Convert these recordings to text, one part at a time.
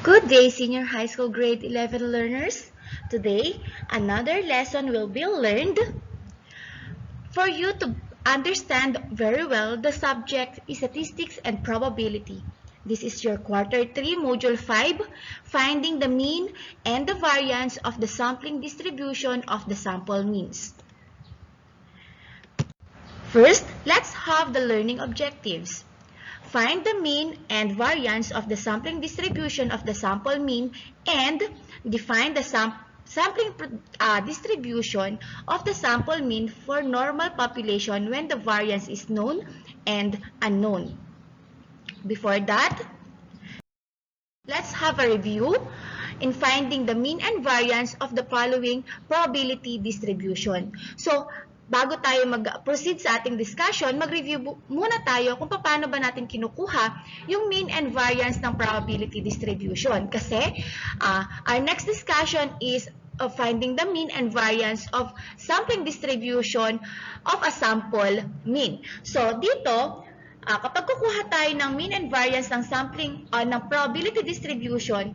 Good day, senior high school grade 11 learners. Today, another lesson will be learned. For you to understand very well, the subject is statistics and probability. This is your quarter 3, module 5, finding the mean and the variance of the sampling distribution of the sample means. First, let's have the learning objectives. Find the mean and variance of the sampling distribution of the sample mean and define the sampling distribution of the sample mean for normal population when the variance is known and unknown. Before that, let's have a review in finding the mean and variance of the following probability distribution. So, bago tayo mag-proceed sa ating discussion, mag-review muna tayo kung paano ba natin kinukuha yung mean and variance ng probability distribution. Kasi, our next discussion is of finding the mean and variance of sampling distribution of a sample mean. So, dito, kapag kukuha tayo ng mean and variance ng sampling ng probability distribution,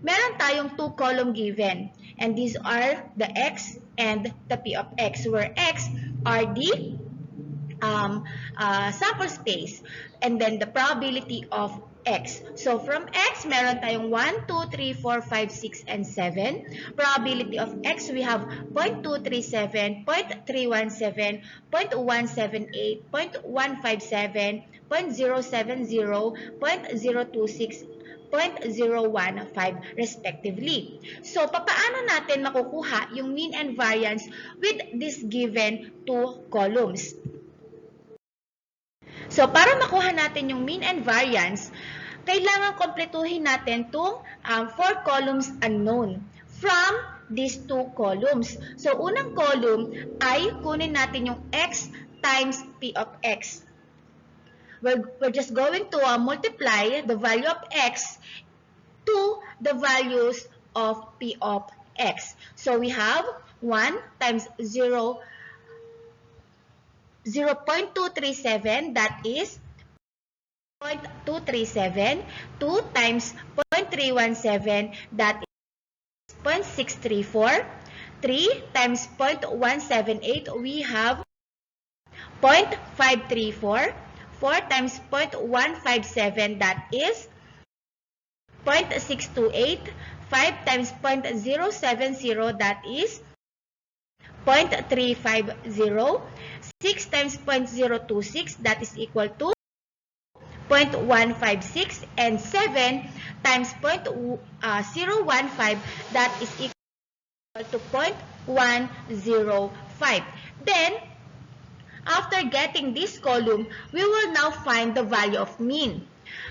meron tayong two column given. And these are the x and the p of x, where x are the sample space and then the probability of x. So from x, meron tayong 1, 2, 3, 4, 5, 6, and 7. Probability of x, we have 0.237, 0.317, 0.178, 0.157, 0.070, 0.026, 0.015 respectively. So, paano natin makukuha yung mean and variance with this given two columns? So, para makuha natin yung mean and variance, kailangan kompletuhin natin itong 4 columns unknown from these two columns. So, unang column ay kunin natin yung x times p of x. We're just going to multiply the value of x to the values of p of x. So we have 1 times 0.237, that is 0.237. 2 times 0.317, that is 0.634. 3 times 0.178, we have 0.534. 4 times 0.157, that is 0.628. 5 times 0.070, that is 0.350. 6 times 0.026, that is equal to 0.156. And 7 times 0.015, that is equal to 0.105. Then, after getting this column, we will now find the value of mean.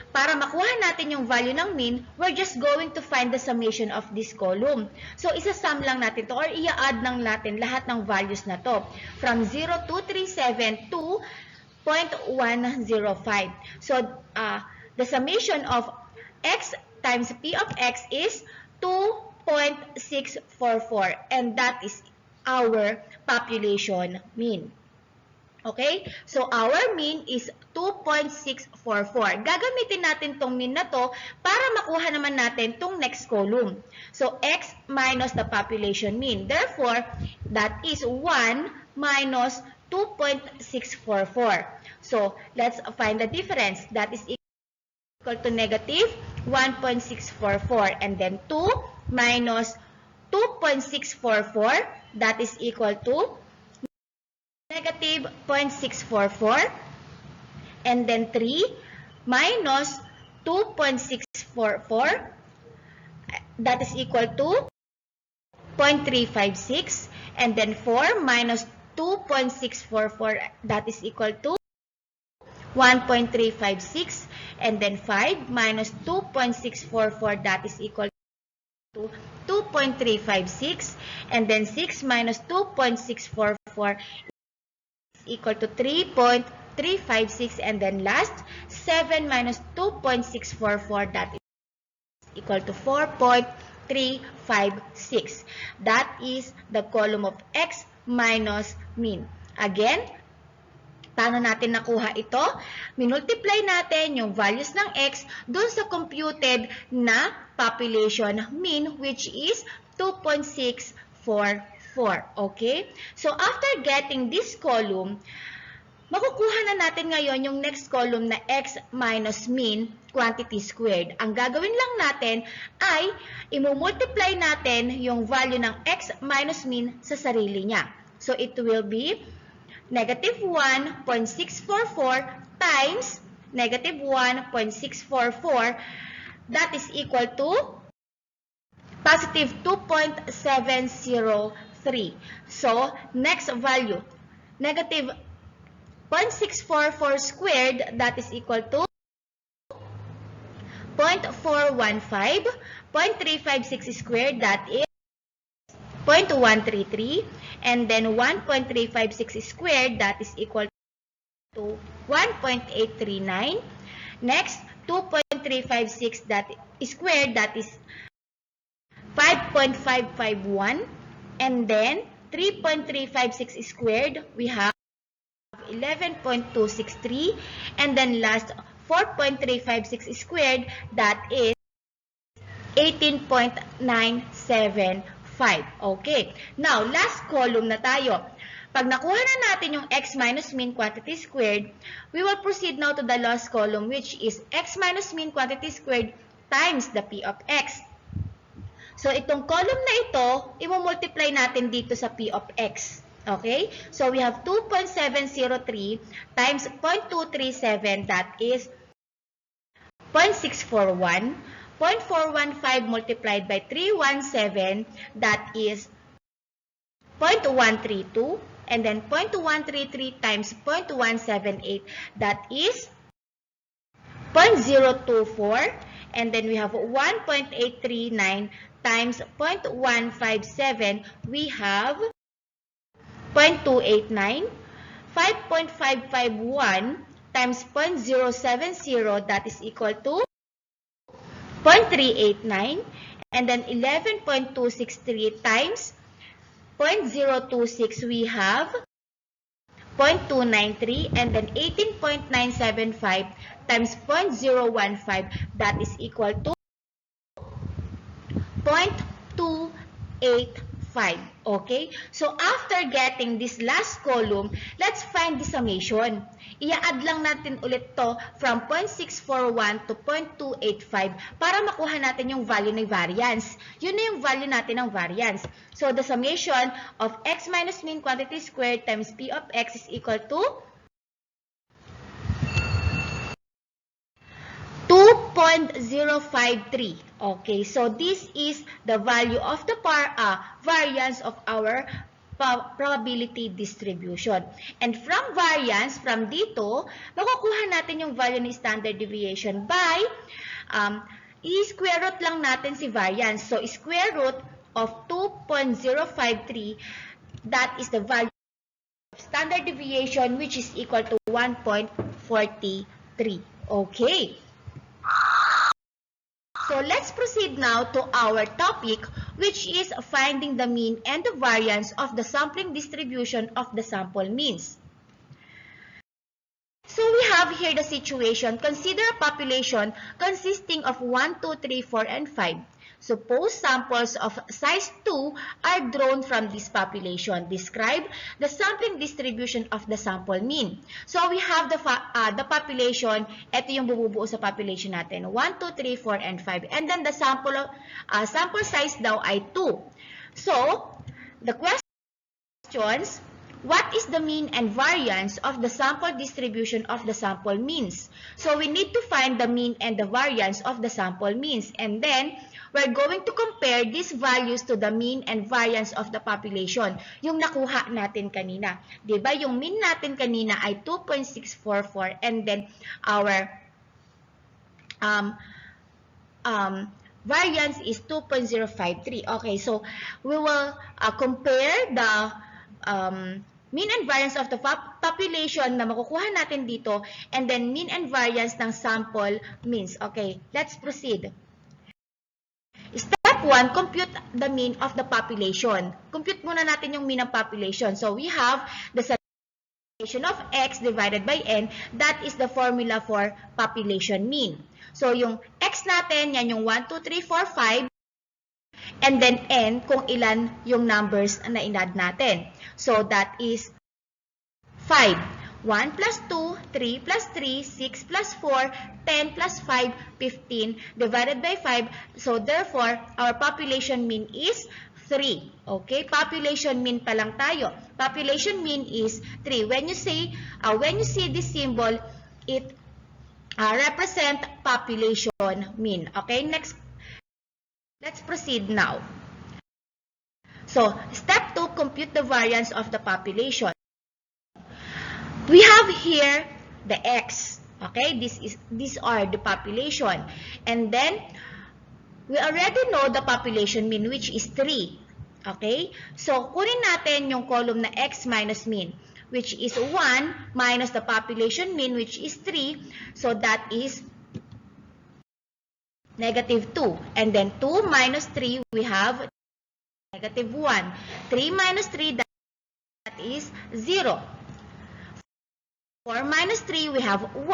Para makuha natin yung value ng mean, we're just going to find the summation of this column. So, isa-sum lang natin to or i-add lang natin lahat ng values na to. From 0.237 to 0.105. So, the summation of x times p of x is 2.644. And that is our population mean. Okay? So, our mean is 2.644. Gagamitin natin tong mean na to para makuha naman natin tong next column. So, x minus the population mean. Therefore, that is 1 minus 2.644. So, let's find the difference. That is equal to negative 1.644. And then 2 minus 2.644, that is equal to negative 0.644, and then 3 minus 2.644, that is equal to 0.356, and then 4 minus 2.644, that is equal to 1.356, and then 5 minus 2.644, that is equal to 2.356, and then 6 minus 2.644 equal to 3.356, and then last 7 minus 2.644, that is equal to 4.356. That is the column of x minus mean. Again, Paano natin nakuha ito? Minultiply natin yung values ng x dun sa computed na population mean, which is 2.644. Okay? So, after getting this column, makukuha na natin ngayon yung next column na x minus mean quantity squared. Ang gagawin lang natin ay imumultiply natin yung value ng x minus mean sa sarili niya. So, it will be negative 1.644 times negative 1.644, that is equal to positive 2.703. So, next value, negative 0.644 squared, that is equal to 0.415, 0.356 squared, that is 0.133, and then 1.356 squared, that is equal to 1.839. Next, 2.356 that squared, that is 5.551. And then, 3.356 squared, we have 11.263. And then last, 4.356 squared, that is 18.975. Okay. Now, last column na tayo. Pag nakuha na natin yung x minus mean quantity squared, we will proceed now to the last column, which is x minus mean quantity squared times the p of x. So, itong column na ito, i-multiply natin dito sa p of x. Okay? So, we have 2.703 times 0.237, that is 0.641. 0.415 multiplied by 317, that is 0.132. And then 0.133 times 0.178, that is 0.024. And then we have 1.839 times 0.157, we have 0.289. 5.551 times 0.070, that is equal to 0.389. And then 11.263 times 0.026, we have 0.293, and then 18.975 times 0.015, that is equal to 0.285. Okay? So, after getting this last column, let's find the summation. I-add lang natin ulit to from 0.641 to 0.285 para makuha natin yung value ng variance. Yun na yung value natin ng variance. So, the summation of x minus mean quantity squared times p of x is equal to 2.053. Okay, so this is the value of the variance of our probability distribution. And from variance, from dito, makukuha natin yung value ng standard deviation by i-square root lang natin si variance. So, square root of 2.053, that is the value of standard deviation, which is equal to 1.43. Okay. So, let's proceed now to our topic, which is finding the mean and the variance of the sampling distribution of the sample means. So, we have here the situation. Consider a population consisting of 1, 2, 3, 4, and 5. Suppose samples of size 2 are drawn from this population. Describe the sampling distribution of the sample mean. So, we have the population. Ito yung bumubuo sa population natin. 1, 2, 3, 4, and 5. And then, the sample size daw ay 2. So, the questions, what is the mean and variance of the sample distribution of the sample means? So, we need to find the mean and the variance of the sample means. And then, we're going to compare these values to the mean and variance of the population. Yung nakuha natin kanina. Diba? Yung mean natin kanina ay 2.644 and then our variance is 2.053. Okay, so we will compare the mean and variance of the population na makukuha natin dito and then mean and variance ng sample means. Okay, let's proceed. Step 1, compute the mean of the population. Compute muna natin yung mean ng population. So, we have the of x divided by n, that is the formula for population mean. So, yung x natin, yan yung 1, 2, 3, 4, 5. And then n, kung ilan yung numbers na inad natin. So, that is 5. 1 plus 2, 3 plus 3, 6 plus 4, 10 plus 5, 15 divided by 5. So, therefore, our population mean is 3. Okay? Population mean pa lang tayo. Population mean is 3. When you see this symbol, it represent population mean. Okay? Next, let's proceed now. So, step 2, compute the variance of the population. We have here the x. Okay? These are the population. And then, we already know the population mean, which is 3. Okay? So, kunin natin yung column na x minus mean, which is 1 minus the population mean, which is 3. So, that is negative 2. And then, 2 minus 3, we have negative 1. 3 minus 3, that is 0. 4 minus 3, we have 1.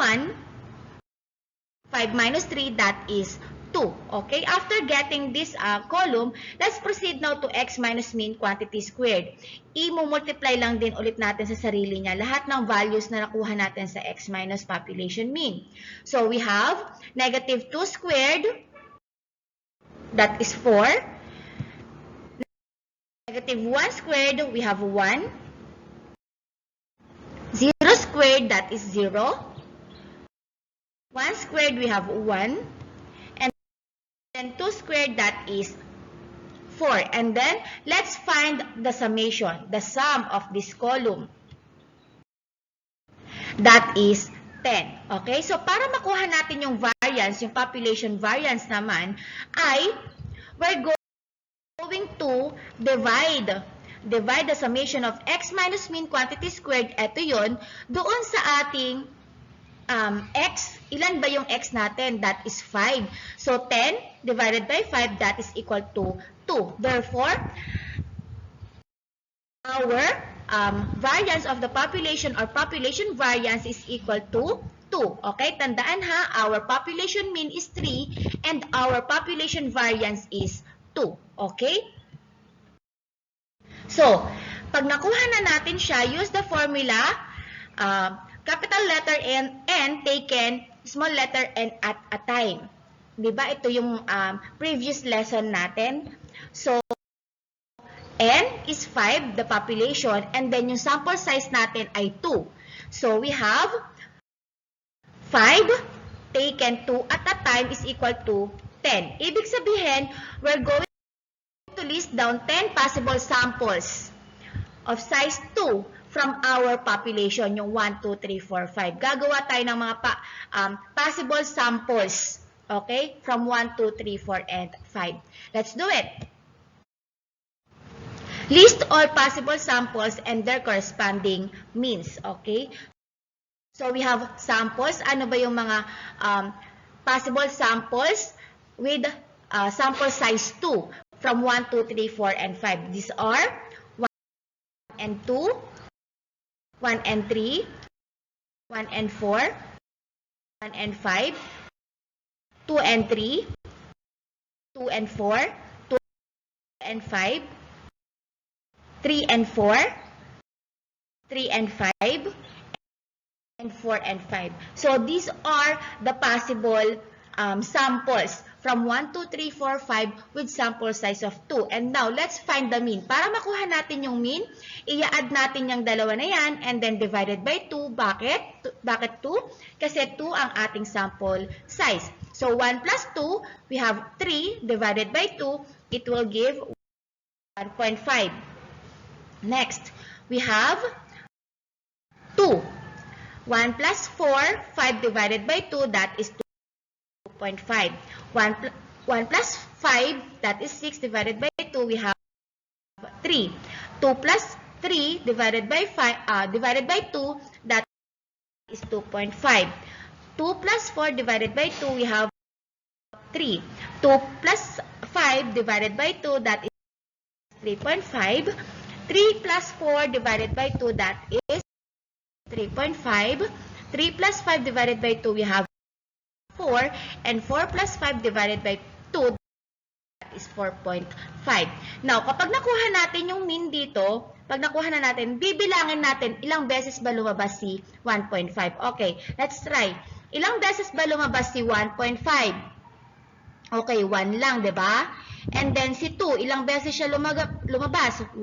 5 minus 3, that is 2. Okay? After getting this column, let's proceed now to x minus mean quantity squared. I-multiply lang din ulit natin sa sarili niya lahat ng values na nakuha natin sa x minus population mean. So, we have negative 2 squared, that is 4. Negative 1 squared, we have 1. 0 squared, that is 0. 1 squared, we have 1. And then 2 squared, that is 4. And then, let's find the summation, the sum of this column. That is 10. Okay? So, para makuha natin yung variance, yung population variance naman, ay we're going to divide the summation of x minus mean quantity squared, eto yun, doon sa ating x. Ilan ba yung x natin? That is 5. So, 10 divided by 5, that is equal to 2. Therefore, our variance of the population or population variance is equal to 2. Okay? Tandaan ha, our population mean is 3 and our population variance is 2. Okay? So, pag nakuha na natin siya, use the formula, capital letter N taken small letter n at a time. Diba? Ito yung previous lesson natin. So, N is 5, the population, and then yung sample size natin ay 2. So, we have 5 taken 2 at a time is equal to 10. Ibig sabihin, we're going to list down 10 possible samples of size 2 from our population, yung 1, 2, 3, 4, 5. Gagawa tayo ng mga possible samples, okay, from 1, 2, 3, 4, and 5. Let's do it. List all possible samples and their corresponding means, okay? So, we have samples. Ano ba yung mga possible samples with sample size 2? From 1, 2, 3, 4, and 5. These are 1 and 2, 1 and 3, 1 and 4, 1 and 5, 2 and 3, 2 and 4, 2 and 5, 3 and 4, 3 and 5, and 4 and 5. So, these are the possible samples from 1, 2, 3, 4, 5 with sample size of 2. And now, let's find the mean. Para makuha natin yung mean, i-add natin yung dalawa na yan and then divided by 2. Bakit? Bakit 2? Kasi 2 ang ating sample size. So, 1 plus 2, we have 3 divided by 2. It will give 1.5. Next, we have 2. 1 plus 4, 5 divided by 2, that is 2.5. 1 plus 5, that is 6 divided by 2, we have 3. 2 plus 3 divided by 2, that is 2.5. 2 plus 4 divided by 2, we have 3. 2 plus 5 divided by 2, that is 3.5. 3 plus 4 divided by 2, that is 3.5. 3 plus 5 divided by 2, we have 4. And 4 plus 5 divided by 2, that is 4.5. Now, kapag nakuha natin yung mean dito, pag nakuha na natin, bibilangin natin ilang beses ba lumabas si 1.5. Okay, let's try. Ilang beses ba lumabas si 1.5? Okay, 1 lang, 'di ba? And then si 2, ilang beses siya lumabas? 1.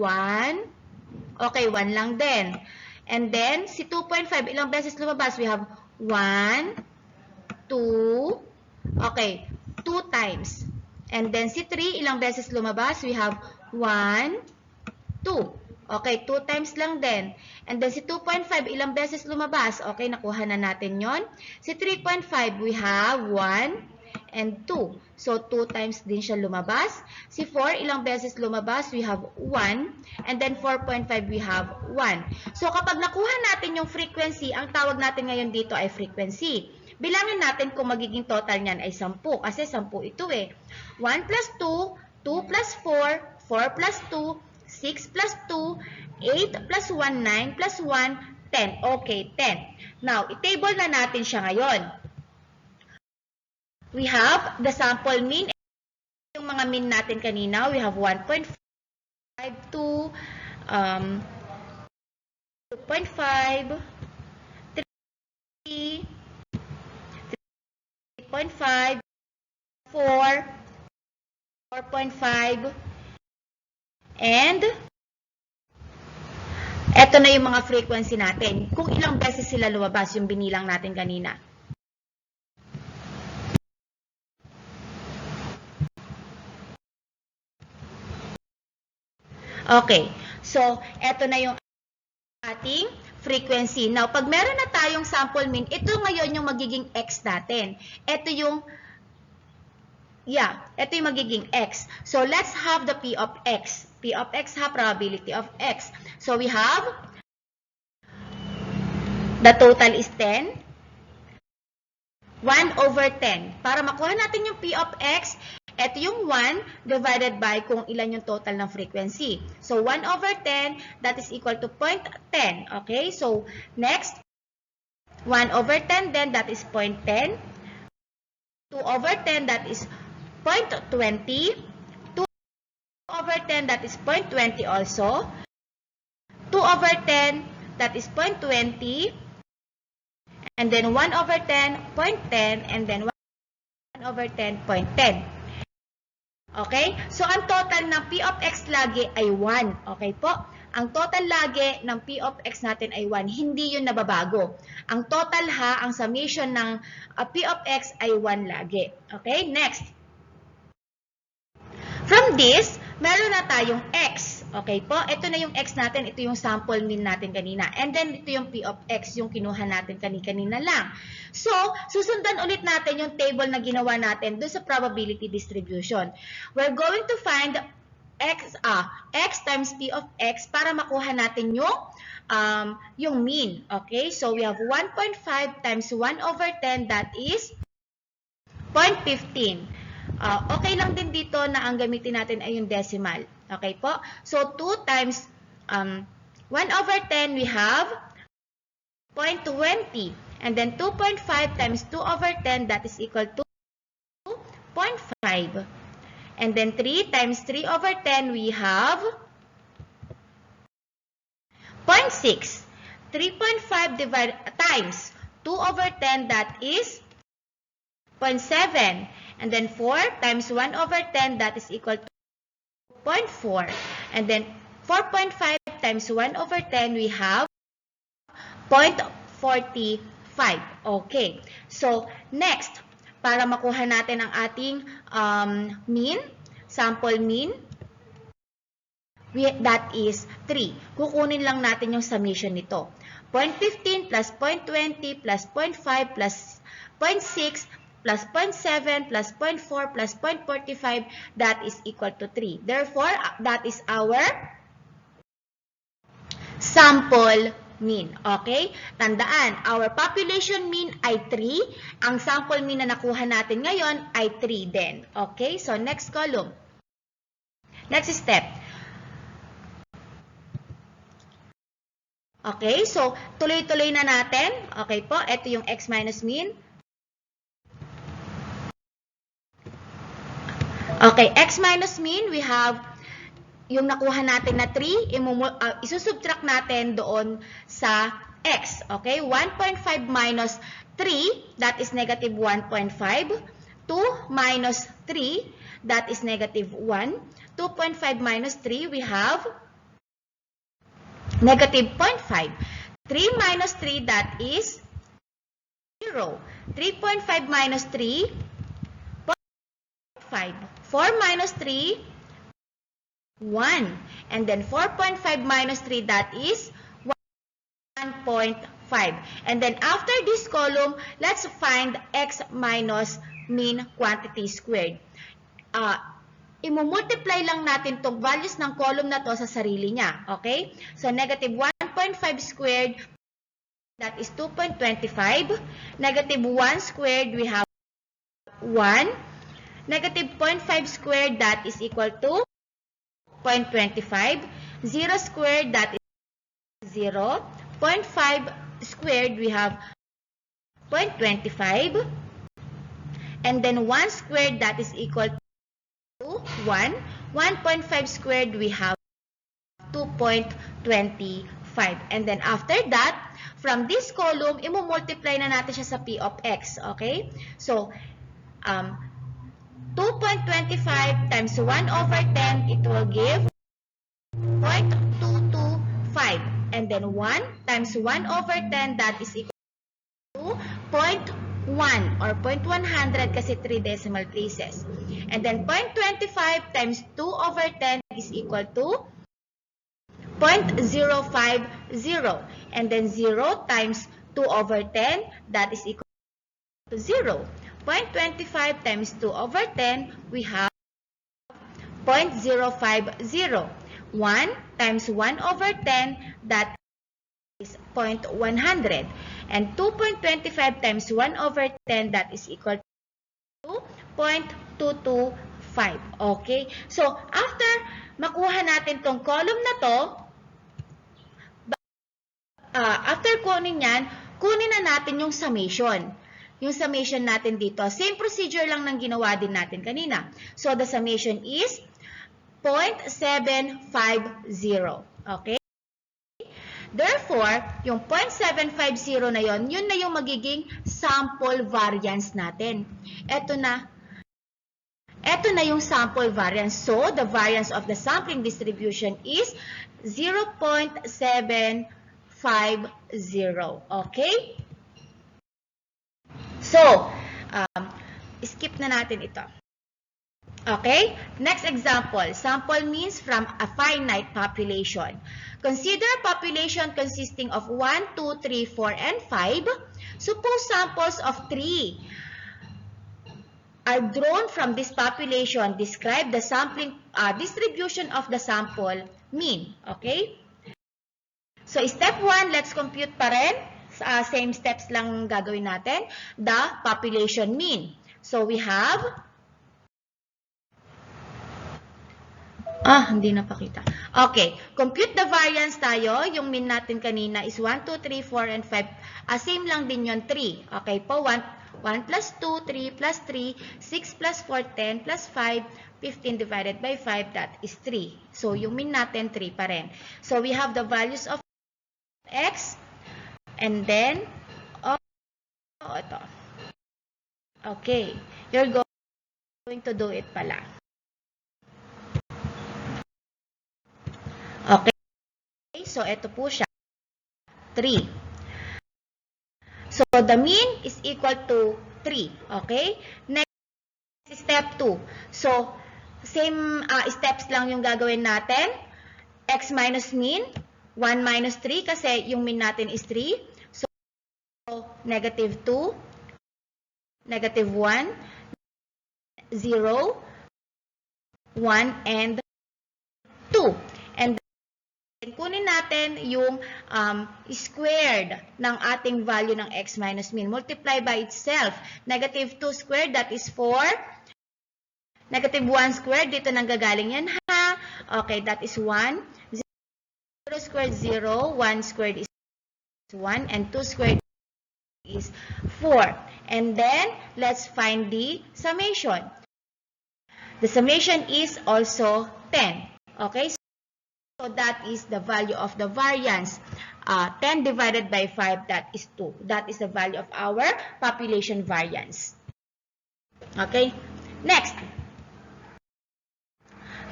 Okay, 1 lang din. And then si 2.5, ilang beses lumabas? We have 1, 2, okay, 2 times. And then si 3, ilang beses lumabas? We have 1, 2. Okay, 2 times lang din. And then si 2.5, ilang beses lumabas? Okay, nakuha na natin yon. Si 3.5, we have 1 and 2. So, 2 times din siya lumabas. Si 4, ilang beses lumabas? We have 1. And then 4.5, we have 1. So, kapag nakuha natin yung frequency, ang tawag natin ngayon dito ay frequency. Bilangin natin kung magiging total niyan ay 10. Kasi 10 ito eh. 1 plus 2, 2 plus 4, 4 plus 2, 6 plus 2, 8 plus 1, 9 plus 1, 10. Okay, 10. Now, i-table na natin siya ngayon. We have the sample mean. Yung mga mean natin kanina, we have 1.5, 2, 2.5, 3, 3.5, 4, 4.5, and eto na yung mga frequency natin. Kung ilang beses sila lumabas, yung binilang natin kanina. Okay, so eto na yung ating frequency. Now, pag meron na tayong sample mean, ito ngayon yung magiging x natin. Ito yung magiging x. So, let's have the P of x. P of x ha, probability of x. So, we have the total is 10. 1 over 10. Para makuha natin yung P of x, ito yung 1 divided by kung ilan yung total ng frequency. So, 1 over 10, that is equal to 0.10. Okay? So, next, 1 over 10 then, that is 0.10. 2 over 10, that is 0.20. 2 over 10, that is 0.20 also. 2 over 10, that is 0.20. And then 1 over 10, 0.10. And then 1 over 10, 0.10. Okay? So, ang total ng P of x lagi ay 1. Okay po? Ang total lagi ng P of x natin ay 1. Hindi yun nababago. Ang total ha, ang summation ng P of x ay 1 lagi. Okay? Next. From this, meron na tayong x. Okay po? Ito na yung x natin. Ito yung sample mean natin kanina. And then, ito yung P of x, yung kinuha natin kanina lang. So, susundan ulit natin yung table na ginawa natin doon sa probability distribution. We're going to find x times P of x para makuha natin yung mean. Okay? So, we have 1.5 times 1 over 10, that is 0.15. Okay lang din dito na ang gamitin natin ay yung decimal. Okay po? So, 2 times 1 over 10, we have 0.20. And then 2.5 times 2 over 10, that is equal to 0.5. And then 3 times 3 over 10, we have 0.6. 3.5 times 2 over 10, that is 0.7. And then 4 times 1 over 10, that is equal to 0.4. And then 4.5 times 1 over 10, we have 0.45. Okay. So, next, para makuha natin ang ating mean, sample mean, that is 3. Kukunin lang natin yung summation nito. 0.15 plus 0.20 plus 0.5 plus 0.6 plus 0.7 plus 0.4 plus 0.45, that is equal to 3. Therefore, that is our sample mean. Okay? Tandaan, our population mean ay 3. Ang sample mean na nakuha natin ngayon ay 3 din. Okay? So, next column. Next step. Okay, so tuloy-tuloy na natin. Okay po, ito yung x minus mean. Okay, x minus mean, we have yung nakuha natin na 3, isusubtract natin doon sa x. Okay, 1.5 minus 3, that is negative 1.5. 2 minus 3, that is negative 1. 2.5 minus 3, we have negative 0.5. 3 minus 3, that is 0. 3.5 minus 3, 0.5. 4 minus 3, 1. And then 4.5 minus 3, that is 1.5. And then after this column, let's find x minus mean quantity squared. Imumultiply lang natin itong values ng column na to sa sarili niya. Okay? So, negative 1.5 squared, that is 2.25. Negative 1 squared, we have 1. Negative 0.5 squared, that is equal to 0.25. 0 squared, that is 0. 0.5 squared, we have 0.25. And then 1 squared, that is equal to 1. 1.5 squared, we have 2.25. And then after that, from this column, imumultiply na natin siya sa P of X. Okay? So, 2.25 times 1 over 10, it will give 0.225. And then 1 times 1 over 10, that is equal to 0.1 or 0.100 kasi 3 decimal places. And then 0.25 times 2 over 10 is equal to 0.050. And then 0 times 2 over 10, that is equal to 0. 0.25 times 2 over 10, we have 0.050. 1 times 1 over 10, that is 0.100. And 2.25 times 1 over 10, that is equal to 0.225. Okay? So, after makuha natin tong column na to, after kunin yan, kunin na natin yung summation. Yung summation natin dito. Same procedure lang ng ginawa din natin kanina. So, the summation is 0.750. Okay? Therefore, yung 0.750 na yon, yun na yung magiging sample variance natin. Ito na yung sample variance. So, the variance of the sampling distribution is 0.750. Okay? So, skip na natin ito. Okay? Next example, sample means from a finite population. Consider a population consisting of 1, 2, 3, 4, and 5. Suppose samples of 3 are drawn from this population. Describe the sampling distribution of the sample mean. Okay? So, step 1, let's compute pa rin. Same steps lang gagawin natin. The population mean. So, we have... hindi napakita. Okay. Compute the variance tayo. Yung mean natin kanina is 1, 2, 3, 4, and 5. Same lang din yun, 3. Okay po. 1 plus 2, 3 plus 3, 6 plus 4, 10 plus 5, 15 divided by 5, that is 3. So, yung mean natin, 3 pa rin. So, we have the values of x. And then, ito. Okay. You're going to do it pala. Okay. So, ito po siya. 3. So, the mean is equal to 3. Okay? Next, step 2. So, same steps lang yung gagawin natin. X minus mean. 1 minus 3 kasi yung mean natin is 3. So, negative 2, negative 1, 0, 1, and 2. And then, kunin natin yung squared ng ating value ng x minus mean. Multiply by itself. Negative 2 squared, that is 4. Negative 1 squared, dito nanggagaling yan ha. Okay, that is 1. 0 squared, 0. 1 squared is 1 and 2 squared is 4. And then, let's find the summation. The summation is also 10. Okay, so that is the value of the variance. 10 divided by 5, that is 2. That is the value of our population variance. Okay, next.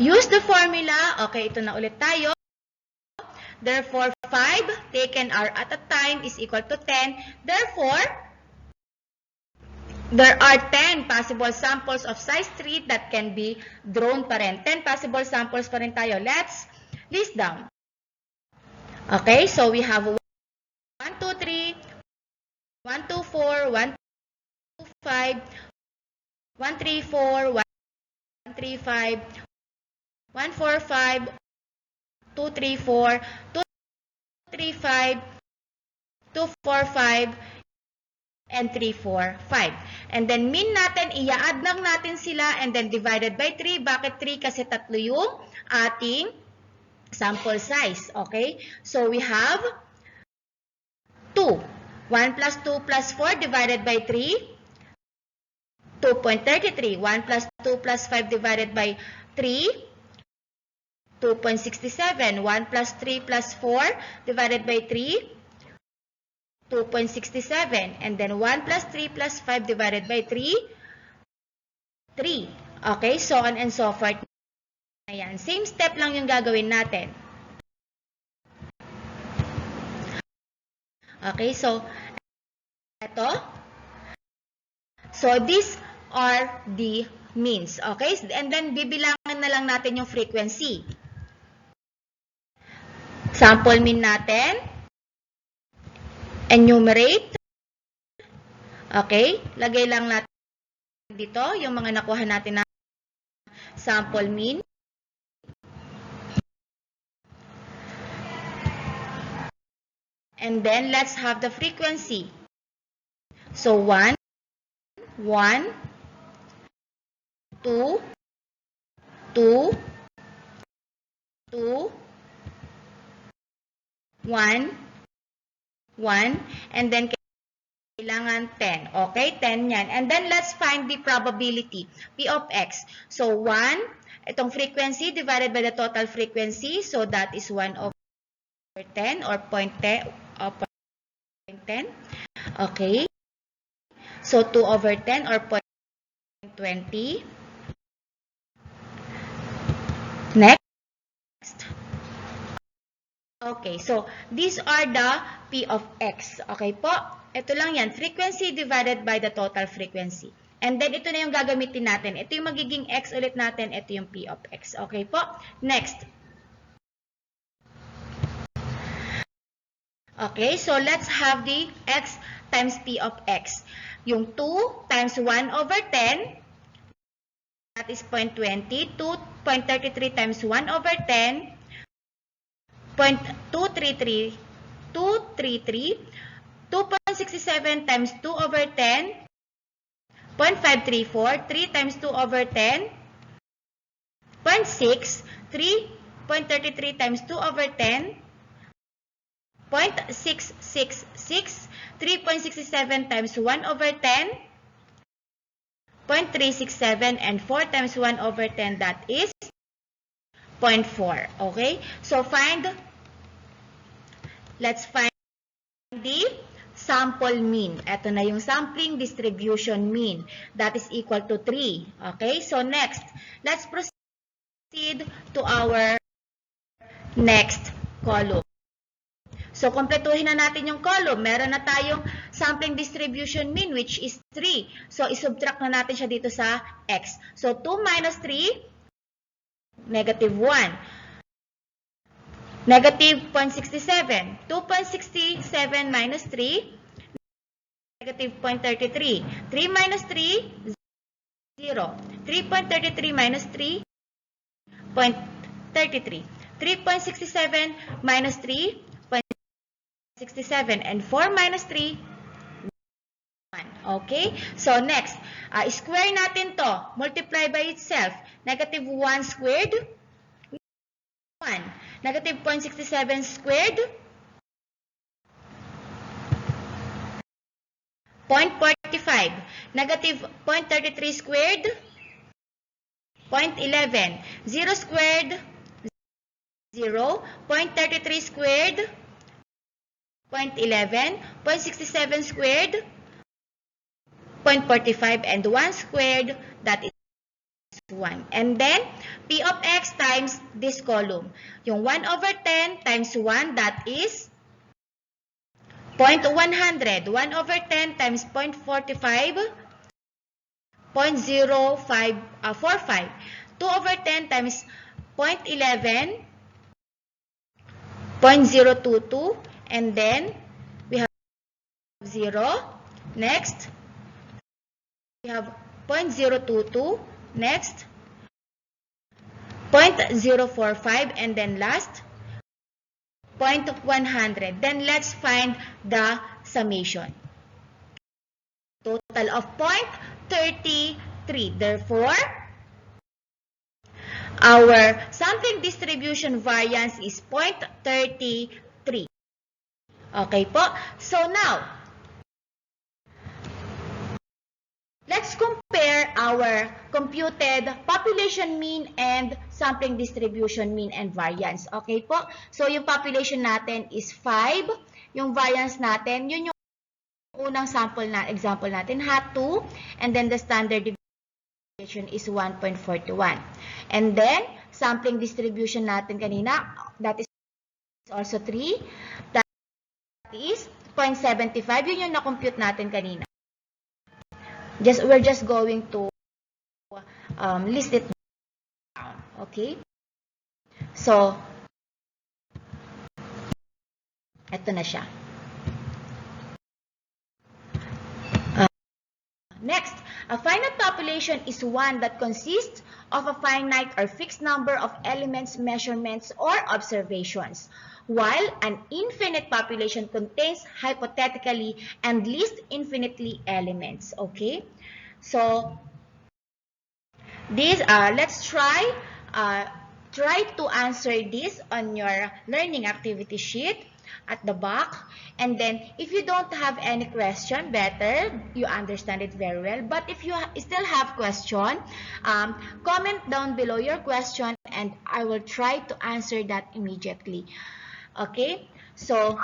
Use the formula. Okay, ito na ulit tayo. Therefore, 5 taken at a time is equal to 10. Therefore, there are 10 possible samples of size 3 that can be drawn pa rin. 10 possible samples pa rin tayo. Let's list down. Okay, so we have 1, 2, 3, 1, 2, 4, 1, 2, 5, 1, 3, 4, 1, 3, 5, 1, 4, 5, 2, 3, 4, 2, 3, 5, 2, 4, 5, and 3, 4, 5. And then mean natin, i-add lang natin sila and then divided by 3. Bakit 3? Kasi tatlo yung ating sample size. Okay? So we have 2. 1 plus 2 plus 4 divided by 3. 2.33. 1 plus 2 plus 5 divided by 3. 2.67. 1 plus 3 plus 4 divided by 3. 2.67. And then 1 plus 3 plus 5 divided by 3. 3. Okay, so on and so forth. Ayan. Same step lang yung gagawin natin. Okay, so ito. So these are the means. Okay, and then bibilangin na lang natin yung frequency. Sample mean natin. Enumerate. Okay, lagay lang natin dito yung mga nakuha natin na sample mean. And then let's have the frequency. So 1, 1, 2, 2, 2, 1, 1, and then kailangan 10. Okay, 10 yan. And then let's find the probability, P of X. So 1, itong frequency divided by the total frequency. So that is 1 over 10 or 0.10. Okay. So 2 over 10 or 0.20. Next. Okay, so these are the P of X. Okay po? Ito lang yan. Frequency divided by the total frequency. And then ito na yung gagamitin natin. Ito yung magiging X ulit natin. Ito yung P of X. Okay po? Next. Okay, so let's have the X times P of X. Yung 2 times 1 over 10, that is 0.20. 2.33 times 1 over 10, 0.233. 2.67 times 2 over 10, 0.534. 3 times 2 over 10, 0.6. 3.33 times 2 over 10, 0.666. 3.67 times 1 over 10, 0.367, and 4 times 1 over 10, that is 0.4. Okay? So let's find the sample mean. Ito na yung sampling distribution mean. That is equal to 3. Okay? So next, let's proceed to our next column. So, kompletuhin na natin yung column. Meron na tayong sampling distribution mean, which is 3. So, isubtract na natin siya dito sa X. So, 2 minus 3, negative 1. Negative 0.67. 2.67 minus 3, negative 0.33. 3 minus 3, 0. 3.33 minus 3, 0.33. 3.67 minus 3, 67, and 4 minus 3, 1. Okay? So, next, square natin to. Multiply by itself. Negative 1 squared, 1. Negative 0.67 squared, 0.45. Negative 0.33 squared, 0.11. 0 squared, 0. 0.33 squared, 0.11. 0.67 squared, 0.45. And 1 squared, that is 1. And then, P of x times this column. Yung 1 over 10 times 1, that is 0.100. 1 over 10 times 0.45, 0.0545. 2 over 10 times 0.11, 0.022. And then, we have 0. Next, we have 0.022. Next, 0.045. And then last, 0.100. Then let's find the summation. Total of 0.33. Therefore, our sampling distribution variance is 0.33. Okay po? So now, let's compare our computed population mean and sampling distribution mean and variance. Okay po? So, yung population natin is 5. Yung variance natin, yun yung unang example natin, hat 2. And then the standard deviation is 1.41. And then, sampling distribution natin kanina, that is also 3. That is 0.75. Yun yung na-compute natin kanina. We're just going to list it down. Okay? So, ito na siya. Next, a finite population is one that consists of a finite or fixed number of elements, measurements, or observations, while an infinite population contains hypothetically and least infinitely elements. Okay? So, let's try to answer this on your learning activity sheet at the back. And then, if you don't have any question, better you understand it very well. But if you still have question, comment down below your question and I will try to answer that immediately. Okay? So,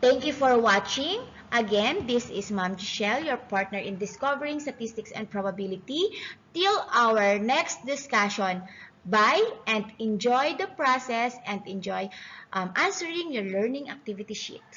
thank you for watching. Again, this is Ma'am Giselle, your partner in discovering statistics and probability. Till our next discussion, bye and enjoy the process and enjoy answering your learning activity sheet.